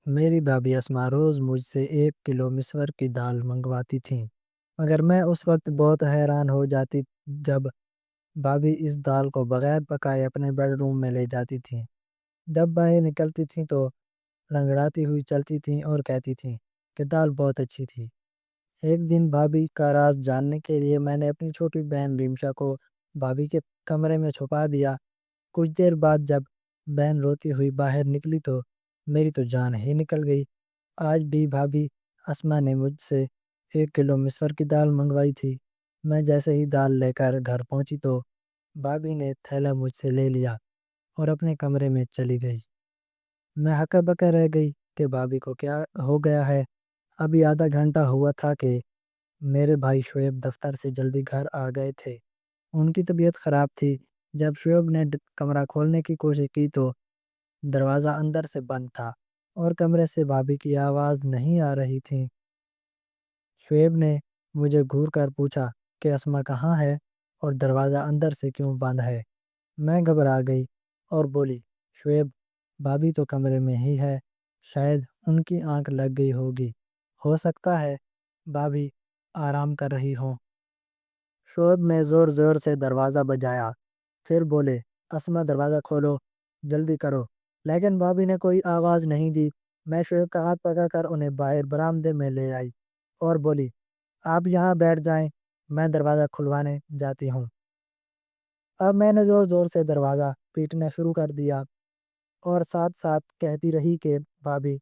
میری بھابھی اسما روز مجھ سے 1 کلو مسور کی دال منگواتی تھیں، مگر میں اس وقت بہت حیران ہو جاتی جب بھابھی اس دال کو بغیر پکائے اپنے بیڈ روم میں لے جاتی تھیں۔ جب باہر نکلتی تھیں تو لنگڑاتی ہوئی چلتی تھیں اور کہتی تھیں کہ دال بہت اچھی تھی۔ ایک دن بھابھی کا راز جاننے کے لیے میں نے اپنی چھوٹی بہن ریمشا کو بھابھی کے کمرے میں چھپا دیا۔ کچھ دیر بعد جب بہن روتی ہوئی باہر نکلی تو میری تو جان ہی نکل گئی۔ آج بھی بھابھی اسما نے مجھ سے 1 کلو مسور کی دال منگوائی تھی۔ میں جیسے ہی دال لے کر گھر پہنچی تو بھابھی نے تھیلا مجھ سے لے لیا اور اپنے کمرے میں چلی گئی۔ میں ہکا بکا رہ گئی کہ بھابھی کو کیا ہو گیا ہے۔ ابھی آدھا گھنٹہ ہوا تھا کہ میرے بھائی شعیب دفتر سے جلدی گھر آ گئے تھے۔ ان کی طبیعت خراب تھی۔ جب شعیب نے کمرہ کھولنے کی کوشش کی تو دروازہ اندر سے بند تھا اور کمرے سے بھابھی کی آواز نہیں آ رہی تھی۔ شعیب نے مجھے گھور کر پوچھا کہ اسما کہاں ہے اور دروازہ اندر سے کیوں بند ہے۔ میں گھبرا گئی اور بولی، شعیب، بھابھی تو کمرے میں ہی ہے، شاید ان کی آنکھ لگ گئی ہوگی، ہو سکتا ہے بھابھی آرام کر رہی ہوں۔ شعیب نے زور زور سے دروازہ بجایا، پھر بولے، اسما دروازہ کھولو، جلدی کرو۔ لیکن بھابھی نے کوئی آواز نہیں دی۔ میں شعیب کا ہاتھ پکڑ کر انہیں باہر برآمدے میں لے آئی اور بولی، آپ یہاں بیٹھ جائیں، میں دروازہ کھلوانے جاتی ہوں۔ اب میں نے زور زور سے دروازہ پیٹنا شروع کر دیا اور ساتھ ساتھ کہتی رہی کہ بھابھی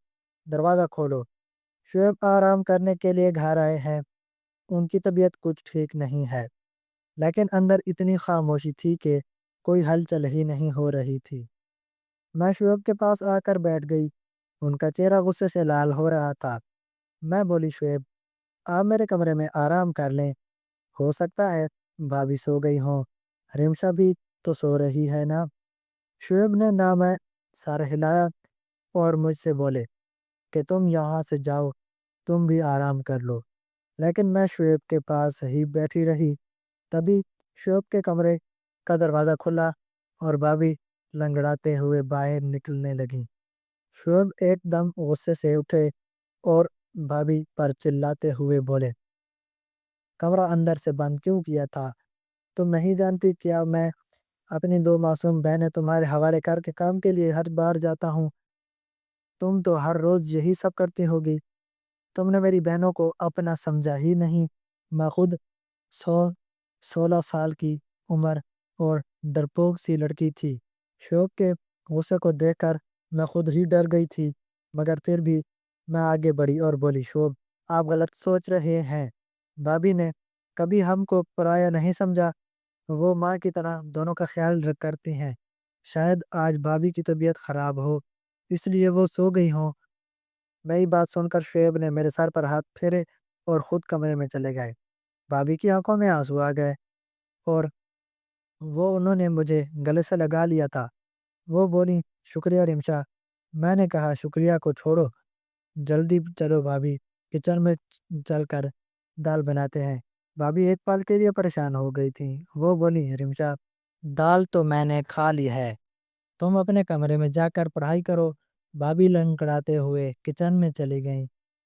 دروازہ کھولو، شعیب آرام کرنے کے لیے گھر آئے ہیں، ان کی طبیعت کچھ ٹھیک نہیں ہے۔ لیکن اندر اتنی خاموشی تھی کہ کوئی ہلچل ہی نہیں ہو رہی تھی۔ میں شعیب کے پاس آ کر بیٹھ گئی۔ ان کا چہرہ غصے سے لال ہو رہا تھا۔ میں بولی، شعیب، آپ میرے کمرے میں آرام کر لیں، ہو سکتا ہے بھابھی سو گئی ہوں، ریمشا بھی تو سو رہی ہے نا۔ شعیب نے نہ میں سر ہلایا اور مجھ سے بولے کہ تم یہاں سے جاؤ، تم بھی آرام کر لو۔ لیکن میں شعیب کے پاس ہی بیٹھی رہی۔ تبھی شعیب کے کمرے کا دروازہ کھلا اور بھابھی لنگڑاتے ہوئے باہر نکلنے لگی۔ شعیب ایک دم غصے سے اٹھے اور بھابھی پر چلاتے ہوئے بولے، کمرہ اندر سے بند کیوں کیا تھا؟ تم نہیں جانتی کیا میں اپنی 2 معصوم بہنیں تمہارے حوالے کر کے کام کے لیے ہر بار جاتا ہوں؟ تم تو ہر روز یہی سب کرتی ہوگی۔ تم نے میری بہنوں کو اپنا سمجھا ہی نہیں۔ میں خود 16 سال کی عمر اور ڈرپوک سی لڑکی تھی۔ شعیب کے غصے کو دیکھ کر میں خود ہی ڈر گئی تھی، مگر پھر بھی میں آگے بڑھی اور بولی، شعیب، آپ غلط سوچ رہے ہیں، بھابھی نے کبھی ہم کو پرایا نہیں سمجھا، وہ ماں کی طرح دونوں کا خیال کرتی ہیں۔ شاید آج بھابھی کی طبیعت خراب ہو، اس لیے وہ سو گئی ہوں۔ میری بات سن کر شعیب نے میرے سر پر ہاتھ پھیرے اور خود کمرے میں چلے گئے۔ بھابھی کی آنکھوں میں آنسو آ گئے اور انہوں نے مجھے گلے سے لگا لیا تھا۔ وہ بولی، شکریہ ریمشا۔ میں نے کہا، شکریہ کو چھوڑو، جلدی چلو بھابھی، کچن میں چل کر دال بناتے ہیں۔ بھابھی ایک پل کے لیے پریشان ہو گئی تھی۔ وہ بولی، ریمشا، دال تو میں نے کھا لی ہے، تم اپنے کمرے میں جا کر پڑھائی کرو۔ بھابھی لنگڑاتے ہوئے کچن میں چلی گئیں۔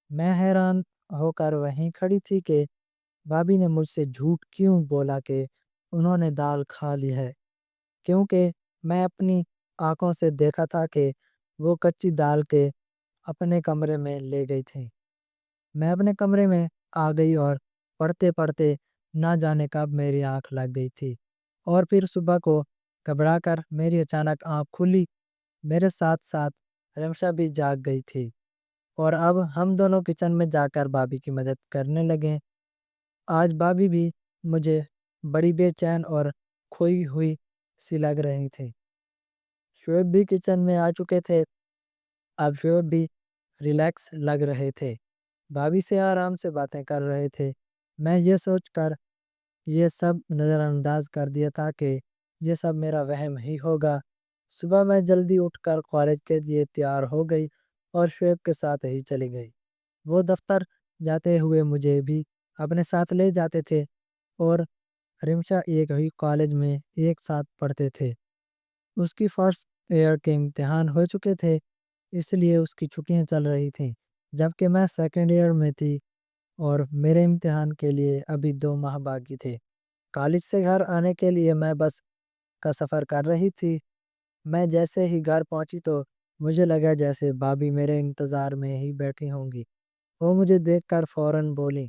میں حیران ہو کر وہیں کھڑی تھی کہ بھابھی نے مجھ سے جھوٹ کیوں بولا کہ انہوں نے دال کھا لی ہے، کیونکہ میں اپنی آنکھوں سے دیکھا تھا کہ وہ کچی دال کے اپنے کمرے میں لے گئی تھی۔ میں اپنے کمرے میں آ گئی اور پڑھتے پڑھتے نہ جانے کب میری آنکھ لگ گئی تھی اور پھر صبح کو گھبرا کر میری اچانک آنکھ کھلی۔ میرے ساتھ ساتھ ریمشا بھی جاگ گئی تھی اور اب ہم دونوں کچن میں جا کر بھابھی کی مدد کرنے لگے۔ آج بھابھی بھی مجھے بڑی بے چین اور کھوئی ہوئی سی لگ رہی تھی۔ شعیب بھی کچن میں آ چکے تھے۔ اب شعیب بھی ریلیکس لگ رہے تھے، بھابھی سے آرام سے باتیں کر رہے تھے۔ میں یہ سوچ کر یہ سب نظر انداز کر دیا تھا کہ یہ سب میرا وہم ہی ہوگا۔ صبح میں جلدی اٹھ کر کالج کے لیے تیار ہو گئی اور شعیب کے ساتھ ہی چلی گئی۔ وہ دفتر جاتے ہوئے مجھے بھی اپنے ساتھ لے جاتے تھے اور ریمشا ایک ہی کالج میں ایک ساتھ پڑھتے تھے۔ اس کی فرسٹ ایئر کے امتحان ہو چکے تھے۔ اس لیے اس کی چھٹیاں چل رہی تھیں، جبکہ میں سیکنڈ ایئر میں تھی اور میرے امتحان کے لیے ابھی 2 ماہ باقی تھے۔ کالج سے گھر آنے کے لیے میں بس کا سفر کر رہی تھی۔ میں جیسے ہی گھر پہنچی تو مجھے لگا جیسے بھابھی میرے انتظار میں ہی بیٹھی ہوں گی۔ وہ مجھے دیکھ کر فوراً بولی،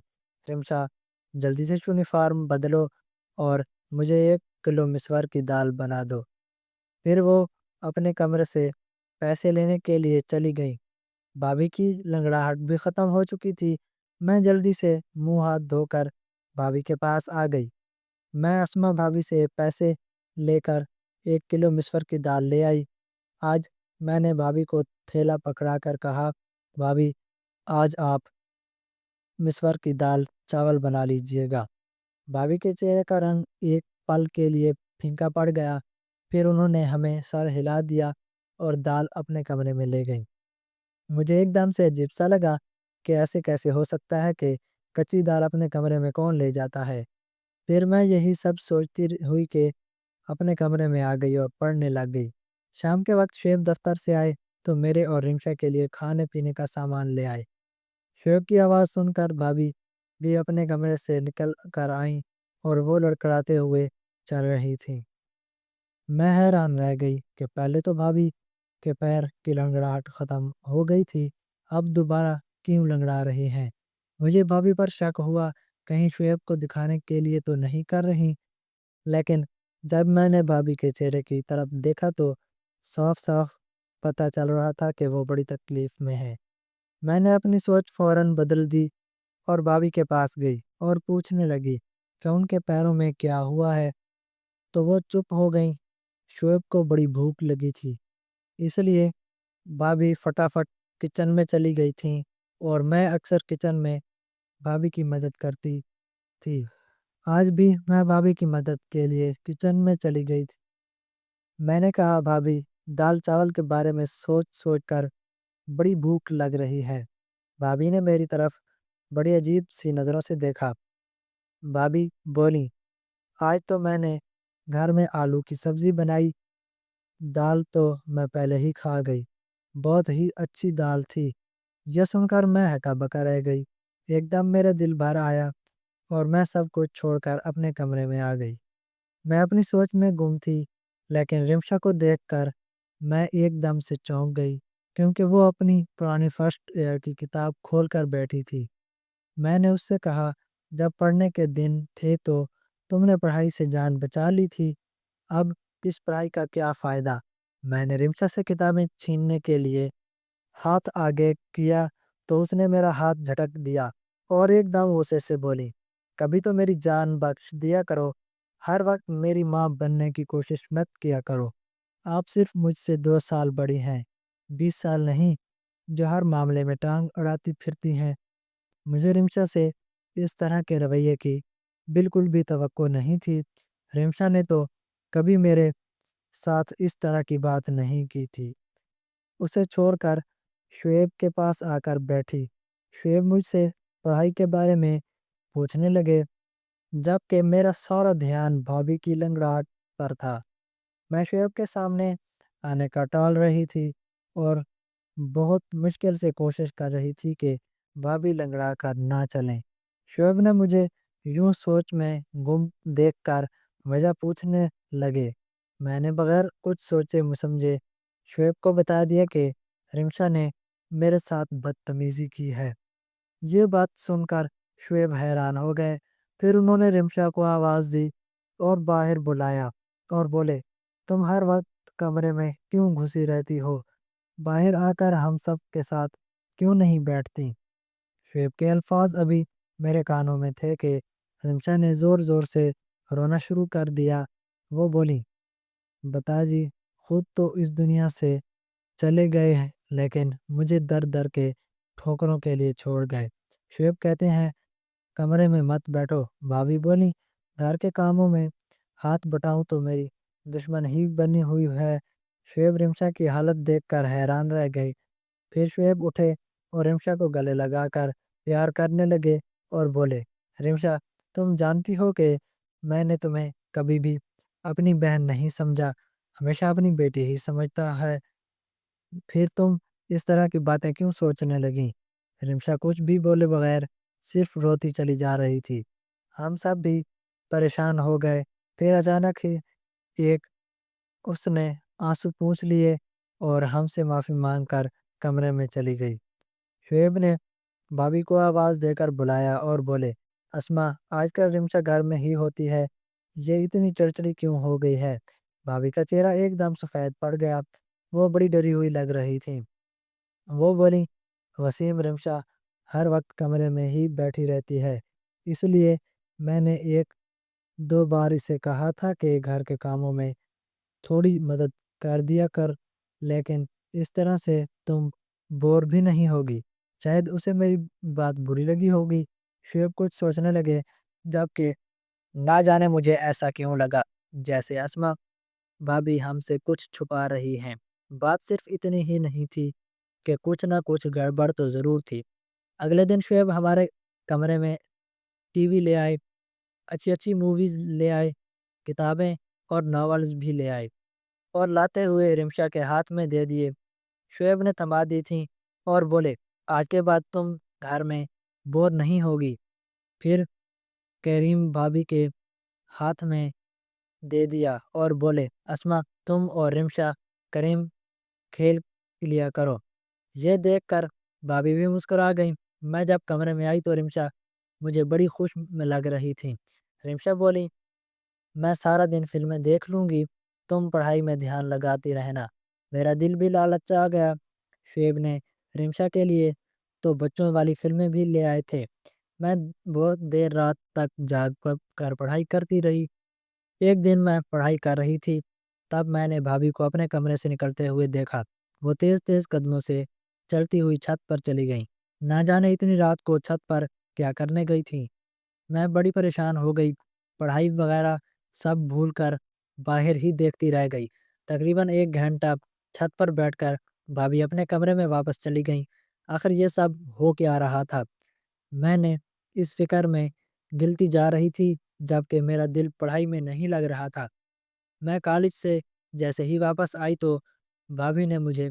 رمشا جلدی سے یونیفارم بدلو اور مجھے 1 کلو مسور کی دال بنا دو۔ پھر وہ اپنے کمرے سے پیسے لینے کے لیے چلی گئی۔ بھابھی کی لنگڑاہٹ بھی ختم ہو چکی تھی۔ میں جلدی سے منہ ہاتھ دھو کر بھابھی کے پاس آ گئی۔ میں اسما بھابھی سے پیسے لے کر 1 کلو مسور کی دال لے آئی۔ آج میں نے بھابھی کو تھیلا پکڑا کر کہا، بھابھی آج آپ مسور کی دال چاول بنا لیجئے گا۔ بھابھی کے چہرے کا رنگ ایک پل کے لیے پھیکا پڑ گیا، پھر انہوں نے ہمیں سر ہلا دیا اور دال اپنے کمرے میں لے گئیں۔ مجھے ایک دم سے عجیب سا لگا کہ ایسے کیسے ہو سکتا ہے کہ کچی دال اپنے کمرے میں کون لے جاتا ہے۔ پھر میں یہی سب سوچتی ہوئی کہ اپنے کمرے میں آ گئی اور پڑھنے لگ گئی۔ شام کے وقت شعیب دفتر سے آئے تو میرے اور رمشا کے لیے کھانے پینے کا سامان لے آئے۔ شعیب کی آواز سن کر بھابھی بھی اپنے کمرے سے نکل کر آئیں اور وہ لڑکڑاتے ہوئے چل رہی تھیں۔ میں حیران رہ گئی کہ پہلے تو بھابھی کے پیر کی لنگڑاہٹ ختم ہو گئی تھی، اب دوبارہ کیوں لنگڑا رہی ہیں۔ مجھے بھابھی پر شک ہوا، کہیں شعیب کو دکھانے کے لیے تو نہیں کر رہی۔ لیکن جب میں نے بھابھی کے چہرے کی طرف دیکھا تو صاف صاف پتہ چل رہا تھا کہ وہ بڑی تکلیف میں ہے۔ میں نے اپنی سوچ فوراً بدل دی اور بھابھی کے پاس گئی اور پوچھنے لگی کہ ان کے پیروں میں کیا ہوا ہے، تو وہ چپ ہو گئیں۔ شعیب کو بڑی بھوک لگی تھی، اس لیے بھابھی فٹافٹ کچن میں چلی گئی تھیں اور میں اکثر کچن میں بھابھی کی مدد کرتی تھی۔ آج بھی میں بھابھی کی مدد کے لیے کچن میں چلی گئی تھی۔ میں نے کہا، بھابھی دال چاول کے بارے میں سوچ سوچ کر بڑی بھوک لگ رہی ہے۔ بھابھی نے میری طرف بڑی عجیب سی نظروں سے دیکھا۔ بھابھی بولی، آج تو میں نے گھر میں آلو کی سبزی بنائی، دال تو میں پہلے ہی کھا گئی، بہت ہی اچھی دال تھی۔ یہ سن کر میں ہکا بکا رہ گئی۔ ایک دم میرے دل بھر آیا اور میں سب کچھ چھوڑ کر اپنے کمرے میں آ گئی۔ میں اپنی سوچ میں گم تھی، لیکن رمشا کو دیکھ کر میں ایک دم سے چونک گئی، کیونکہ وہ اپنی پرانی فرسٹ ایئر کی کتاب کھول کر بیٹھی تھی۔ میں نے اس سے کہا، جب پڑھنے کے دن تھے تو تم نے پڑھائی سے جان بچا لی تھی، اب اس پڑھائی کا کیا فائدہ؟ میں نے رمشا سے کتابیں چھیننے کے لیے ہاتھ آگے کیا تو اس نے میرا ہاتھ جھٹک دیا اور ایک دم غصے سے بولی، کبھی تو میری جان بخش دیا کرو، ہر وقت میری ماں بننے کی کوشش مت کیا کرو۔ آپ صرف مجھ سے 2 سال بڑی ہیں، 20 سال نہیں، جو ہر معاملے میں ٹانگ اڑاتی پھرتی ہیں۔ مجھے رمشا سے اس طرح کے رویے کی بالکل بھی توقع نہیں تھی۔ رمشا نے تو کبھی میرے ساتھ اس طرح کی بات نہیں کی تھی۔ اسے چھوڑ کر شعیب کے پاس آ کر بیٹھی۔ شعیب مجھ سے پڑھائی کے بارے میں پوچھنے لگے، جبکہ میرا سارا دھیان بھابھی کی لنگڑاہٹ پر تھا۔ میں شعیب کے سامنے آنے کا ٹال رہی تھی اور بہت مشکل سے کوشش کر رہی تھی کہ بھابھی لنگڑا کر نہ چلیں۔ شعیب نے مجھے یوں سوچ میں گم دیکھ کر وجہ پوچھنے لگے۔ میں نے بغیر کچھ سوچے سمجھے شعیب کو بتا دیا کہ رمشا نے میرے ساتھ بدتمیزی کی ہے۔ یہ بات سن کر شعیب حیران ہو گئے۔ پھر انہوں نے رمشا کو آواز دی اور باہر بلایا اور بولے، تم ہر وقت کمرے میں کیوں گھسی رہتی ہو؟ باہر آ کر ہم سب کے ساتھ کیوں نہیں بیٹھتی؟ شعیب کے الفاظ ابھی میرے کانوں میں تھے کہ رمشا نے زور زور سے رونا شروع کر دیا۔ وہ بولی، بتا جی، خود تو اس دنیا سے چلے گئے ہیں، لیکن مجھے در در کے ٹھوکروں کے لیے چھوڑ گئے۔ شعیب کہتے ہیں، کمرے میں مت بیٹھو۔ بھابھی بولی، گھر کے کاموں میں ہاتھ بٹاؤں تو میری دشمن ہی بنی ہوئی ہے۔ شعیب رمشا کی حالت دیکھ کر حیران رہ گئی۔ پھر شعیب اٹھے اور رمشا کو گلے لگا کر پیار کرنے لگے اور بولے، رمشا تم جانتی ہو کہ میں نے تمہیں کبھی بھی اپنی بہن نہیں سمجھا، ہمیشہ اپنی بیٹی ہی سمجھتا ہے۔ پھر تم اس طرح کی باتیں کیوں سوچنے لگیں؟ رمشا کچھ بھی بولے بغیر صرف روتی چلی جا رہی تھی۔ ہم سب بھی پریشان ہو گئے۔ پھر اچانک ہی ایک اس نے آنسو پوچھ لیے اور ہم سے معافی مانگ کر کمرے میں چلی گئی۔ شعیب نے بھابھی کو آواز دے کر بلایا اور بولے، اسما، آج کل رمشا گھر میں ہی ہوتی ہے، یہ اتنی چڑچڑی کیوں ہو گئی ہے؟ بھابھی کا چہرہ ایک دم سفید پڑ گیا، وہ بڑی ڈری ہوئی لگ رہی تھی۔ وہ بولی، وسیم، رمشا ہر وقت کمرے میں ہی بیٹھی رہتی ہے، اس لیے میں نے ایک دو بار اسے کہا تھا کہ گھر کے کاموں میں تھوڑی مدد کر دیا کر، لیکن اس طرح سے تم بور بھی نہیں ہوگی۔ شاید اسے میری بات بری لگی ہوگی۔ شعیب کچھ سوچنے لگے، جبکہ نہ جانے مجھے ایسا کیوں لگا جیسے اسما بھابھی ہم سے کچھ چھپا رہی ہیں۔ بات صرف اتنی ہی نہیں تھی کہ کچھ نہ کچھ گڑبڑ تو ضرور تھی۔ اگلے دن شعیب ہمارے کمرے میں ٹی وی لے آئے، اچھی اچھی موویز لے آئے، کتابیں اور ناولز بھی لے آئے اور لاتے ہوئے رمشا کے ہاتھ میں دے دیے۔ شعیب نے تھما دی تھیں اور بولے، آج کے بعد تم گھر میں بور نہیں ہوگی۔ پھر کریم بھابھی کے ہاتھ میں دے دیا اور بولے، اسما، تم اور رمشا کریم کھیل لیا کرو۔ یہ دیکھ کر بھابھی بھی مسکرا گئی۔ میں جب کمرے میں آئی تو رمشا مجھے بڑی خوش میں لگ رہی تھی۔ رمشا بولی، میں سارا دن فلمیں دیکھ لوں گی، تم پڑھائی میں دھیان لگاتی رہنا۔ میرا دل بھی لالچا گیا۔ شعیب نے رمشا کے لیے تو بچوں والی فلمیں بھی لے آئے تھے۔ میں بہت دیر رات تک جاگ کر پڑھائی کرتی رہی۔ ایک دن میں پڑھائی کر رہی تھی، تب میں نے بھابھی کو اپنے کمرے سے نکلتے ہوئے دیکھا۔ وہ تیز تیز قدموں سے چلتی ہوئی چھت پر چلی گئیں۔ نہ جانے اتنی رات کو چھت پر کیا کرنے گئی تھی۔ میں بڑی پریشان ہو گئی، پڑھائی وغیرہ سب بھول کر باہر ہی دیکھتی رہ گئی۔ تقریباً 1 گھنٹہ چھت پر بیٹھ کر بھابھی اپنے کمرے میں واپس چلی گئیں۔ آخر یہ سب ہو کیا رہا تھا؟ میں نے اس فکر میں گلتی جا رہی تھی، جبکہ میرا دل پڑھائی میں نہیں لگ رہا تھا۔ میں کالج سے جیسے ہی واپس آئی تو بھابھی نے مجھے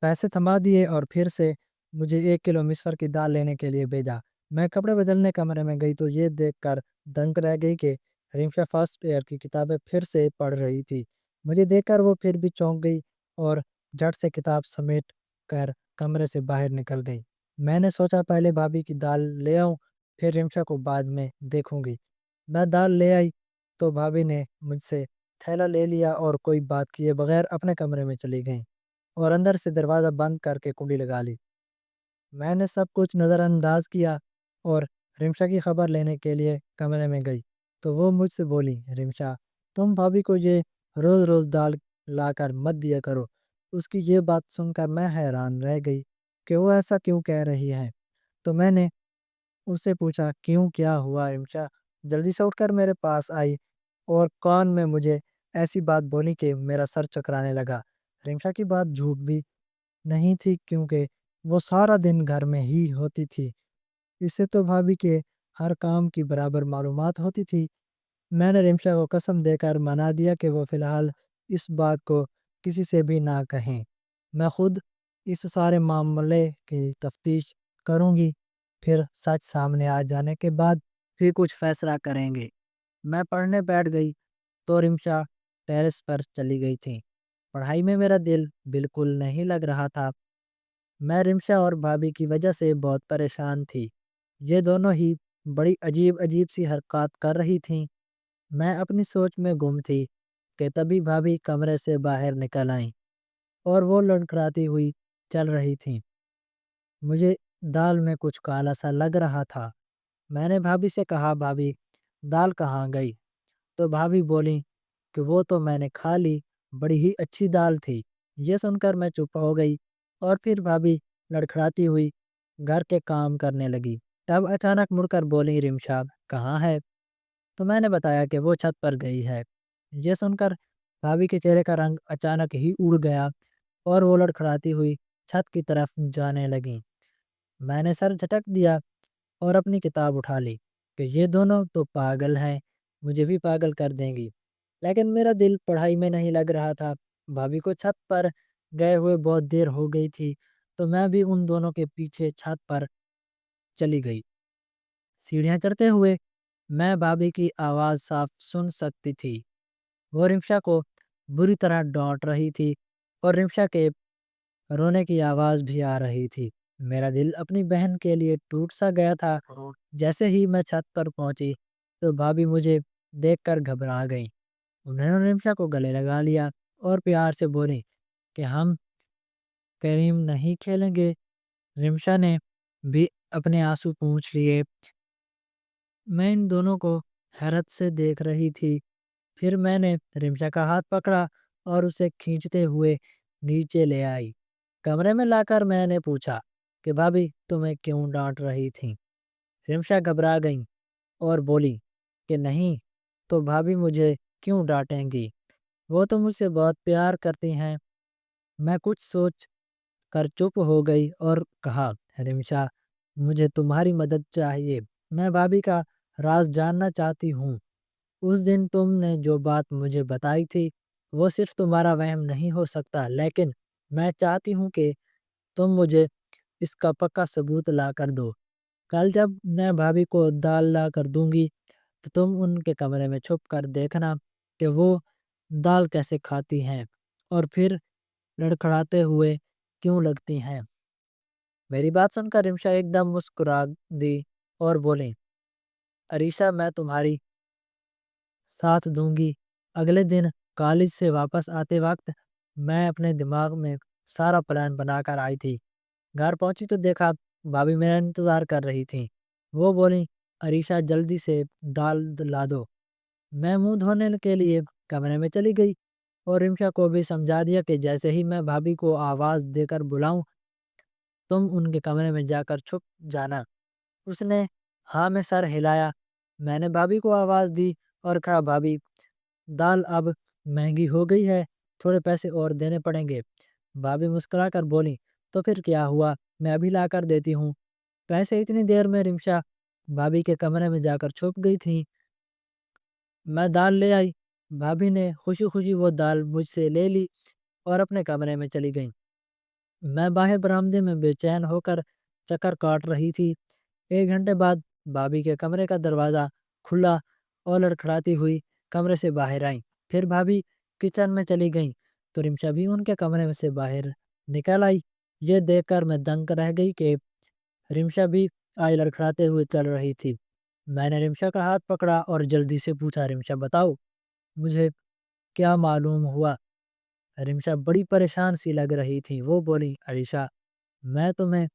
پیسے تھما دیے اور پھر سے مجھے 1 کلو مسور کی دال لینے کے لیے بھیجا۔ میں کپڑے بدلنے کمرے میں گئی تو یہ دیکھ کر دنگ رہ گئی کہ رمشا فرسٹ ایئر کی کتابیں پھر سے پڑھ رہی تھی۔ مجھے دیکھ کر وہ پھر بھی چونک گئی اور جھٹ سے کتاب سمیٹ کر کمرے سے باہر نکل گئی۔ میں نے سوچا پہلے بھابھی کی دال لے آؤں، پھر رمشا کو بعد میں دیکھوں گی۔ میں دال لے آئی تو بھابھی نے مجھ سے تھیلا لے لیا اور کوئی بات کیے بغیر اپنے کمرے میں چلی گئیں اور اندر سے دروازہ بند کر کے کنڈی لگا لی۔ میں نے سب کچھ نظر انداز کیا اور رمشا کی خبر لینے کے لیے کمرے میں گئی تو وہ مجھ سے بولی، رمشا، تم بھابھی کو یہ روز روز دال لا کر مت دیا کرو۔ اس کی یہ بات سن کر میں حیران رہ گئی کہ وہ ایسا کیوں کہہ رہی ہے۔ تو میں نے اس سے پوچھا، کیوں، کیا ہوا؟ رمشا جلدی سے اٹھ کر میرے پاس آئی اور کان میں مجھے ایسی بات بولی کہ میرا سر چکرانے لگا۔ رمشا کی بات جھوٹ بھی نہیں تھی کیونکہ وہ سارا دن گھر میں ہی ہوتی تھی۔ اسے تو بھابھی کے ہر کام کی برابر معلومات ہوتی تھی۔ میں نے رمشا کو قسم دے کر منا دیا کہ وہ فی الحال اس بات کو کسی سے بھی نہ کہیں۔ میں خود اس سارے معاملے کی تفتیش کروں گی، پھر سچ سامنے آ جانے کے بعد پھر کچھ فیصلہ کریں گے۔ میں پڑھنے بیٹھ گئی تو رمشا ٹیرس پر چلی گئی تھی۔ پڑھائی میں میرا دل بالکل نہیں لگ رہا تھا۔ میں رمشا اور بھابھی کی وجہ سے بہت پریشان تھی۔ یہ دونوں ہی بڑی عجیب عجیب سی حرکات کر رہی تھیں۔ میں اپنی سوچ میں گم تھی کہ تبھی بھابھی کمرے سے باہر نکل آئیں اور وہ لڑکھڑاتی ہوئی چل رہی تھیں۔ مجھے دال میں کچھ کالا سا لگ رہا تھا۔ میں نے بھابھی سے کہا، بھابھی، دال کہاں گئی؟ تو بھابھی بولی کہ وہ تو میں نے کھا لی، بڑی ہی اچھی دال تھی۔ یہ سن کر میں چپ ہو گئی اور پھر بھابھی لڑکھڑاتی ہوئی گھر کے کام کرنے لگی۔ تب اچانک مڑ کر بولی، رمشا کہاں ہے؟ تو میں نے بتایا کہ وہ چھت پر گئی ہے۔ یہ سن کر بھابھی کے چہرے کا رنگ اچانک ہی اڑ گیا اور وہ لڑکھڑاتی ہوئی چھت کی طرف جانے لگیں۔ میں نے سر جھٹک دیا اور اپنی کتاب اٹھا لی کہ یہ دونوں تو پاگل ہیں، مجھے بھی پاگل کر دیں گی۔ لیکن میرا دل پڑھائی میں نہیں لگ رہا تھا۔ بھابھی کو چھت پر گئے ہوئے بہت دیر ہو گئی تھی تو میں بھی ان دونوں کے پیچھے چھت پر چلی گئی۔ سیڑھیاں چڑھتے ہوئے میں بھابھی کی آواز صاف سن سکتی تھی۔ وہ رمشا کو بری طرح ڈانٹ رہی تھی اور رمشا کے رونے کی آواز بھی آ رہی تھی۔ میرا دل اپنی بہن کے لیے ٹوٹ سا گیا تھا۔ جیسے ہی میں چھت پر پہنچی تو بھابھی مجھے دیکھ کر گھبرا گئی۔ انہوں نے رمشا کو گلے لگا لیا اور پیار سے بولی کہ ہم کریم نہیں کھیلیں گے۔ رمشا نے بھی اپنے آنسو پونچھ لیے۔ میں ان دونوں کو حیرت سے دیکھ رہی تھی۔ پھر میں نے رمشا کا ہاتھ پکڑا اور اسے کھینچتے ہوئے نیچے لے آئی۔ کمرے میں لا کر میں نے پوچھا کہ بھابھی تمہیں کیوں ڈانٹ رہی تھی؟ رمشا گھبرا گئی اور بولی کہ نہیں تو بھابھی مجھے کیوں ڈانٹیں گی؟ وہ تو مجھ سے بہت پیار کرتی ہیں۔ میں کچھ سوچ کر چپ ہو گئی اور کہا رمشا مجھے تمہاری مدد چاہیے۔ میں بھابھی کا راز جاننا چاہتی ہوں۔ اس دن تم نے جو بات مجھے بتائی تھی وہ صرف تمہارا وہم نہیں ہو سکتا، لیکن میں چاہتی ہوں کہ تم مجھے اس کا پکا ثبوت لا کر دو۔ کل جب میں بھابھی کو دال لا کر دوں گی تو تم ان کے کمرے میں چھپ کر دیکھنا کہ وہ دال کیسے کھاتی ہیں اور پھر لڑکھڑاتے ہوئے کیوں لگتی ہیں۔ میری بات سن کر رمشا ایک دم مسکرا دی اور بولی عریشہ میں تمہاری ساتھ دوں گی۔ اگلے دن کالج سے واپس آتے وقت میں اپنے دماغ میں سارا پلان بنا کر آئی تھی۔ گھر پہنچی تو دیکھا بھابھی میرا انتظار کر رہی تھی۔ وہ بولی عریشہ جلدی سے دال لا دو۔ میں منہ دھونے کے لیے کمرے میں چلی گئی اور رمشا کو بھی سمجھا دیا کہ جیسے ہی میں بھابھی کو آواز دے کر بلاؤں تم ان کے کمرے میں جا کر چھپ جانا۔ اس نے ہاں میں سر ہلایا۔ میں نے بھابھی کو آواز دی اور کہا بھابھی دال اب مہنگی ہو گئی ہے، تھوڑے پیسے اور دینے پڑیں گے۔ بھابھی مسکرا کر بولی تو پھر کیا ہوا، میں ابھی لا کر دیتی ہوں۔ پیسے اتنی دیر میں رمشا بھابھی کے کمرے میں جا کر چھپ گئی تھی۔ میں دال لے آئی۔ بھابھی نے خوشی خوشی وہ دال مجھ سے لے لی اور اپنے کمرے میں چلی گئی۔ میں باہر برآمدے میں بے چین ہو کر چکر کاٹ رہی تھی۔ 1 گھنٹے بعد بھابھی کے کمرے کا دروازہ کھلا اور لڑکھڑاتی ہوئی کمرے سے باہر آئی۔ پھر بھابھی کچن میں چلی گئیں تو رمشا بھی ان کے کمرے میں سے باہر نکل آئی۔ یہ دیکھ کر میں دنگ رہ گئی کہ رمشا بھی آئی لڑکھڑاتے ہوئے چل رہی تھی۔ میں نے رمشا کا ہاتھ پکڑا اور جلدی سے پوچھا رمشا بتاؤ مجھے کیا معلوم ہوا؟ رمشا بڑی پریشان سی لگ رہی تھی۔ وہ بولی عریشہ میں تمہیں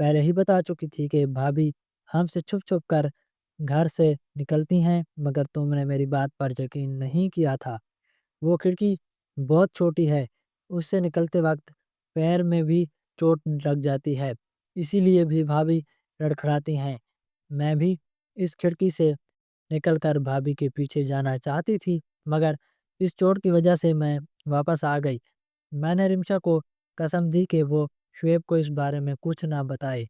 پہلے ہی بتا چکی تھی کہ بھابھی ہم سے چھپ چھپ کر گھر سے نکلتی ہیں، مگر تم نے میری بات پر یقین نہیں کیا تھا۔ وہ کھڑکی بہت چھوٹی ہے، اس سے نکلتے وقت پیر میں بھی چوٹ لگ جاتی ہے، اسی لیے بھی بھابھی لڑکھڑاتی ہیں۔ میں بھی اس کھڑکی سے نکل کر بھابھی کے پیچھے جانا چاہتی تھی، مگر اس چوٹ کی وجہ سے میں واپس آ گئی۔ میں نے رمشا کو قسم دی کہ وہ شعیب کو اس بارے میں کچھ نہ بتائے۔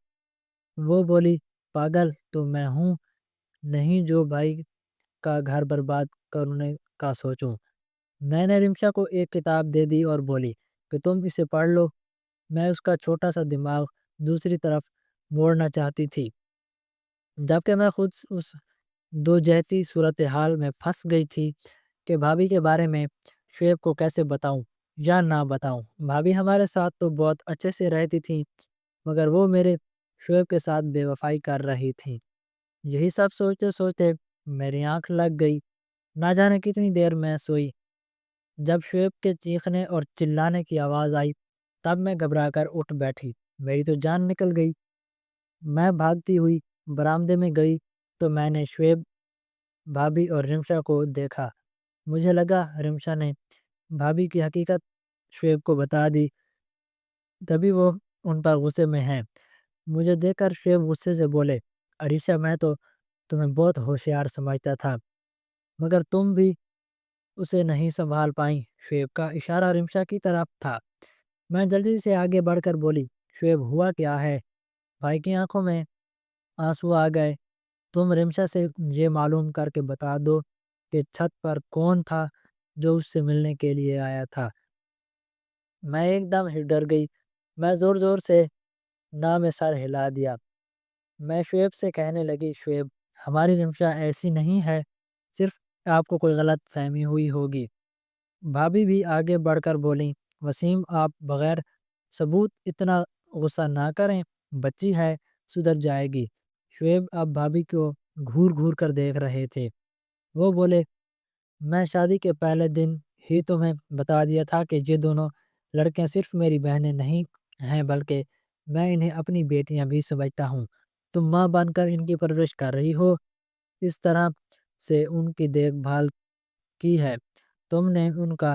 وہ بولی پاگل تو میں ہوں نہیں جو بھائی کا گھر برباد کرنے کا سوچوں۔ میں نے رمشا کو ایک کتاب دے دی اور بولی کہ تم اسے پڑھ لو۔ میں اس کا چھوٹا سا دماغ دوسری طرف موڑنا چاہتی تھی، جبکہ میں خود اس دو جہتی صورتحال میں پھنس گئی تھی کہ بھابھی کے بارے میں شعیب کو کیسے بتاؤں یا نہ بتاؤں۔ بھابھی ہمارے ساتھ تو بہت اچھے سے رہتی تھی، مگر وہ میرے شعیب کے ساتھ بے وفائی کر رہی تھی۔ یہی سب سوچتے سوچتے میری آنکھ لگ گئی۔ نہ جانے کتنی دیر میں سوئی۔ جب شعیب کے چیخنے اور چلانے کی آواز آئی تب میں گھبرا کر اٹھ بیٹھی۔ میری تو جان نکل گئی۔ میں بھاگتی ہوئی برآمدے میں گئی تو میں نے شعیب، بھابھی اور رمشا کو دیکھا۔ مجھے لگا رمشا نے بھابھی کی حقیقت شعیب کو بتا دی، تبھی وہ ان پر غصے میں ہیں۔ مجھے دیکھ کر شعیب غصے سے بولے عریشہ میں تو تمہیں بہت ہوشیار سمجھتا تھا، مگر تم بھی اسے نہیں سنبھال پائیں۔ شعیب کا اشارہ رمشا کی طرف تھا۔ میں جلدی سے آگے بڑھ کر بولی شعیب ہوا کیا ہے؟ بھائی کی آنکھوں میں آنسو آ گئے۔ تم رمشا سے یہ معلوم کر کے بتا دو کہ چھت پر کون تھا جو اس سے ملنے کے لیے آیا تھا۔ میں ایک دم ہی ڈر گئی۔ میں زور زور سے نہ میں سر ہلا دیا۔ میں شعیب سے کہنے لگی، شعیب ہماری رمشا ایسی نہیں ہے، صرف آپ کو کوئی غلط فہمی ہوئی ہوگی۔ بھابھی بھی آگے بڑھ کر بولیں، وسیم آپ بغیر ثبوت اتنا غصہ نہ کریں، بچی ہے سدھر جائے گی۔ شعیب اب بھابھی کو گھور گھور کر دیکھ رہے تھے۔ وہ بولے، میں شادی کے پہلے دن ہی تمہیں بتا دیا تھا کہ یہ دونوں لڑکیاں صرف میری بہنیں نہیں ہیں بلکہ میں انہیں اپنی بیٹیاں بھی سمجھتا ہوں۔ تم ماں بن کر ان کی پرورش کر رہی ہو، اس طرح سے ان کی دیکھ بھال کی ہے۔ تم نے ان کا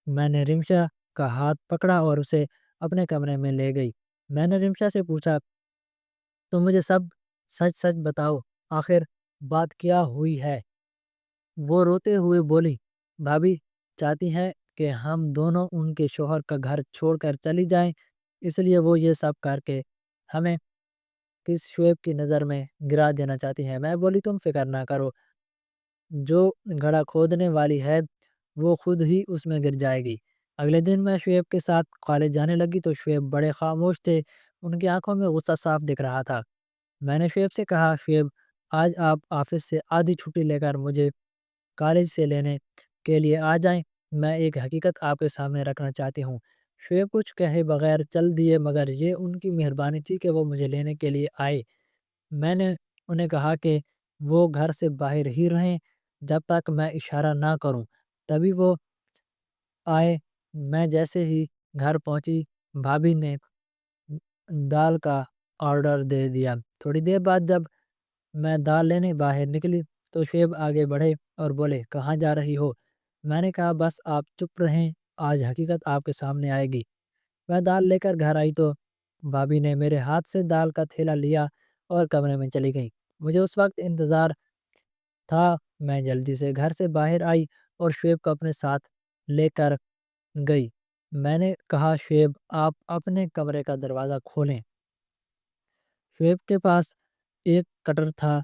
میں نے رمشا کا ہاتھ پکڑا اور اسے اپنے کمرے میں لے گئی۔ میں نے رمشا سے پوچھا، تم مجھے سب سچ سچ بتاؤ، آخر بات کیا ہوئی ہے؟ وہ روتے ہوئے بولی، بھابھی چاہتی ہے کہ ہم دونوں ان کے شوہر کا گھر چھوڑ کر چلی جائیں، اس لیے وہ یہ سب کر کے ہمیں کس شعیب کی نظر میں گرا دینا چاہتی ہے۔ میں بولی، تم فکر نہ کرو، جو گڑھا کھودنے والی ہے وہ خود ہی اس میں گر جائے گی۔ اگلے دن میں شعیب کے ساتھ کالج جانے لگی تو شعیب بڑے خاموش تھے، ان کی آنکھوں میں غصہ صاف دکھ رہا تھا۔ میں نے شعیب سے کہا، شعیب آج آپ آفس سے آدھی چھٹی لے کر مجھے کالج سے لینے کے لیے آ جائیں، میں ایک حقیقت آپ کے سامنے رکھنا چاہتی ہوں۔ شعیب کچھ کہے بغیر چل دیے، مگر یہ ان کی مہربانی تھی کہ وہ مجھے لینے کے لیے آئے۔ میں نے انہیں کہا کہ وہ گھر سے باہر ہی رہیں جب تک میں اشارہ نہ کروں۔ تبھی وہ آئے۔ میں جیسے ہی گھر پہنچی، بھابھی نے دال کا آرڈر دے دیا۔ تھوڑی دیر بعد جب میں دال لینے باہر نکلی تو شعیب آگے بڑھے اور بولے، کہاں جا رہی ہو؟ میں نے کہا، بس آپ چپ رہیں، آج حقیقت آپ کے سامنے آئے گی۔ میں دال لے کر گھر آئی تو بھابھی نے میرے ہاتھ سے دال کا تھیلا لیا اور کمرے میں چلی گئی۔ مجھے اس وقت انتظار تھا۔ میں جلدی سے گھر سے باہر آئی اور شعیب کو اپنے ساتھ لے کر گئی۔ میں نے کہا، شعیب آپ اپنے کمرے کا دروازہ کھولیں۔ شعیب کے پاس ایک کٹر تھا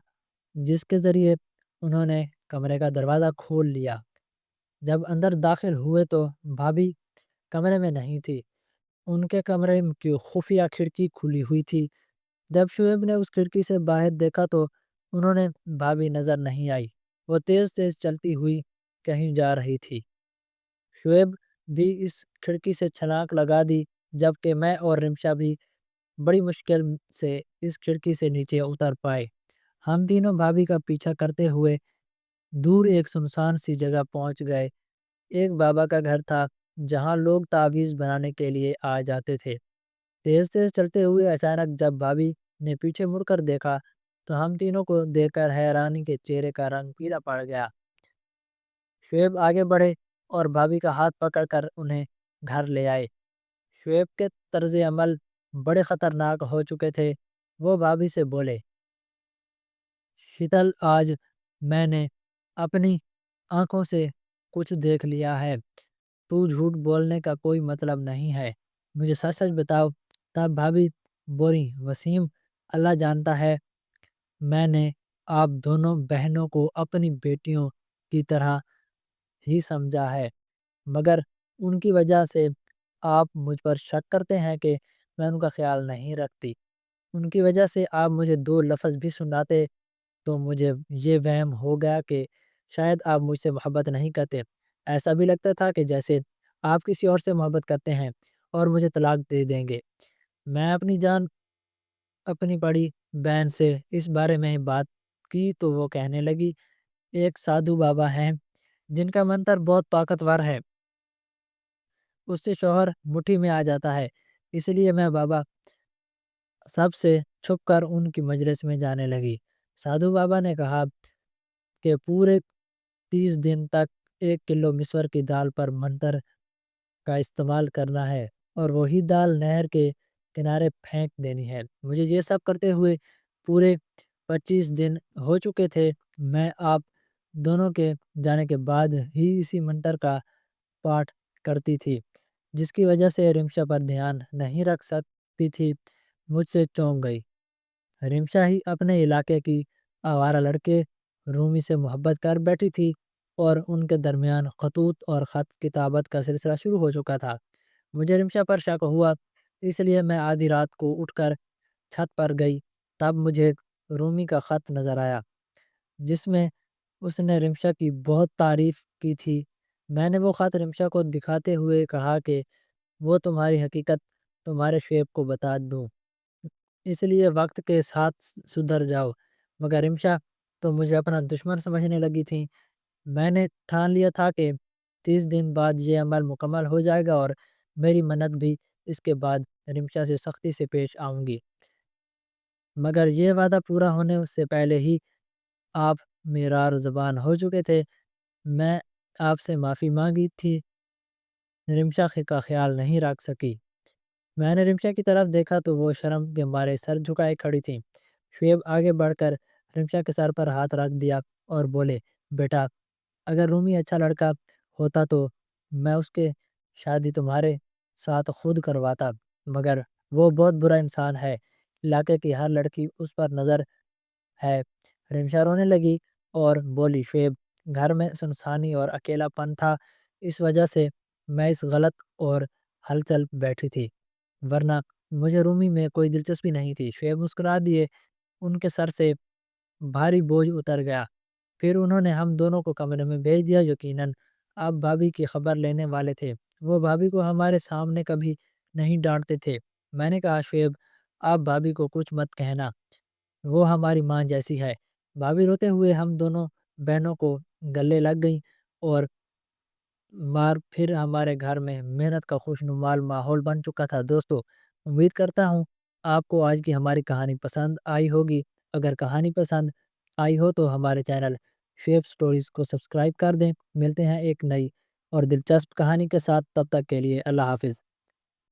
جس کے ذریعے انہوں نے کمرے کا دروازہ کھول لیا۔ جب اندر داخل ہوئے تو بھابھی کمرے میں نہیں تھی، ان کے کمرے کی خفیہ کھڑکی کھلی ہوئی تھی۔ جب شعیب نے اس کھڑکی سے باہر دیکھا تو انہوں نے بھابھی نظر نہیں آئی، وہ تیز تیز چلتی ہوئی کہیں جا رہی تھی۔ شعیب بھی اس کھڑکی سے چھلانگ لگا دی، جبکہ میں اور رمشا بھی بڑی مشکل سے اس کھڑکی سے نیچے اتر پائے۔ ہم تینوں بھابھی کا پیچھا کرتے ہوئے دور ایک سنسان سی جگہ پہنچ گئے۔ ایک بابا کا گھر تھا جہاں لوگ تعویذ بنانے کے لیے آ جاتے تھے۔ تیز تیز چلتے ہوئے اچانک جب بھابھی نے پیچھے مڑ کر دیکھا تو ہم تینوں کو دیکھ کر حیرانی کے چہرے کا رنگ پیلا پڑ گیا۔ شعیب آگے بڑھے اور بھابھی کا ہاتھ پکڑ کر انہیں گھر لے آئے۔ شعیب کے طرز عمل بڑے خطرناک ہو چکے تھے۔ وہ بھابھی سے بولے، شیتل آج میں نے اپنی آنکھوں سے کچھ دیکھ لیا ہے، تو جھوٹ بولنے کا کوئی مطلب نہیں ہے، مجھے سچ سچ بتاؤ۔ تب بھابھی بولی، وسیم اللہ جانتا ہے میں نے آپ دونوں بہنوں کو اپنی بیٹیوں کی طرح ہی سمجھا ہے، مگر ان کی وجہ سے آپ مجھ پر شک کرتے ہیں کہ میں ان کا خیال نہیں رکھتی۔ ان کی وجہ سے آپ مجھے دو لفظ بھی سناتے تو مجھے یہ وہم ہو گیا کہ شاید آپ مجھ سے محبت نہیں کرتے۔ ایسا بھی لگتا تھا کہ جیسے آپ کسی اور سے محبت کرتے ہیں اور مجھے طلاق دے دیں گے۔ میں اپنی جان اپنی بڑی بہن سے اس بارے میں بات کی تو وہ کہنے لگی، ایک سادھو بابا ہیں جن کا منتر بہت طاقتور ہے، اس سے شوہر مٹھی میں آ جاتا ہے، اس لیے میں بابا سب سے چھپ کر ان کی مجلس میں جانے لگی۔ سادھو بابا نے کہا کہ پورے 30 دن تک 1 کلو مسور کی دال پر منتر کا استعمال کرنا ہے اور وہی دال نہر کے کنارے پھینک دینی ہے۔ مجھے یہ سب کرتے ہوئے پورے 25 دن ہو چکے تھے۔ میں آپ دونوں کے جانے کے بعد ہی اسی منتر کا پاٹھ کرتی تھی، جس کی وجہ سے رمشا پر دھیان نہیں رکھ سکتی تھی، مجھ سے چونک گئی۔ رمشا ہی اپنے علاقے کی آوارہ لڑکے رومی سے محبت کر بیٹھی تھی اور ان کے درمیان خطوط اور خط کتابت کا سلسلہ شروع ہو چکا تھا۔ مجھے رمشا پر شک ہوا، اس لیے میں آدھی رات کو اٹھ کر چھت پر گئی۔ تب مجھے رومی کا خط نظر آیا جس میں اس نے رمشا کی بہت تعریف کی تھی۔ میں نے وہ خط رمشا کو دکھاتے ہوئے کہا کہ وہ تمہاری حقیقت تمہارے شعیب کو بتا دوں، اس لیے وقت کے ساتھ سدھر جاؤ۔ مگر رمشا تو مجھے اپنا دشمن سمجھنے لگی تھی۔ میں نے ٹھان لیا تھا کہ 30 دن بعد یہ عمل مکمل ہو جائے گا اور میری منت بھی۔ اس کے بعد رمشا سے سختی سے پیش آؤں گی، مگر یہ وعدہ پورا ہونے سے پہلے ہی آپ میرار زبان ہو چکے تھے۔ میں آپ سے معافی مانگی تھی، رمشا کا خیال نہیں رکھ سکی۔ میں نے رمشا کی طرف دیکھا تو وہ شرم کے مارے سر جھکائے کھڑی تھی۔ شعیب آگے بڑھ کر رمشا کے سر پر ہاتھ رکھ دیا اور بولے، بیٹا، اگر رومی اچھا لڑکا ہوتا تو میں اس کے شادی تمہارے ساتھ خود کرواتا، مگر وہ بہت برا انسان ہے۔ علاقے کی ہر لڑکی اس پر نظر ہے۔ رمشا رونے لگی اور بولی، شعیب، گھر میں سنسانی اور اکیلا پن تھا، اس وجہ سے میں اس غلط اور ہلچل بیٹھی تھی، ورنہ مجھے رومی میں کوئی دلچسپی نہیں تھی۔ شعیب مسکرا دیے، ان کے سر سے بھاری بوجھ اتر گیا۔ پھر انہوں نے ہم دونوں کو کمرے میں بھیج دیا۔ یقیناً آپ بھابھی کی خبر لینے والے تھے، وہ بھابھی کو ہمارے سامنے کبھی نہیں ڈانٹتے تھے۔ میں نے کہا، شعیب، آپ بھابھی کو کچھ مت کہنا، وہ ہماری ماں جیسی ہے۔ بھابھی روتے ہوئے ہم دونوں بہنوں کو گلے لگ گئیں اور پھر ہمارے گھر میں محنت کا خوشنما ماحول بن چکا تھا۔ دوستو، امید کرتا ہوں آپ کو آج کی ہماری کہانی پسند آئی ہوگی۔ اگر کہانی پسند آئی ہو تو ہمارے چینل شیپ سٹوریز کو سبسکرائب کر دیں۔ ملتے ہیں ایک نئی اور دلچسپ کہانی کے ساتھ، تب تک کے لیے اللہ حافظ۔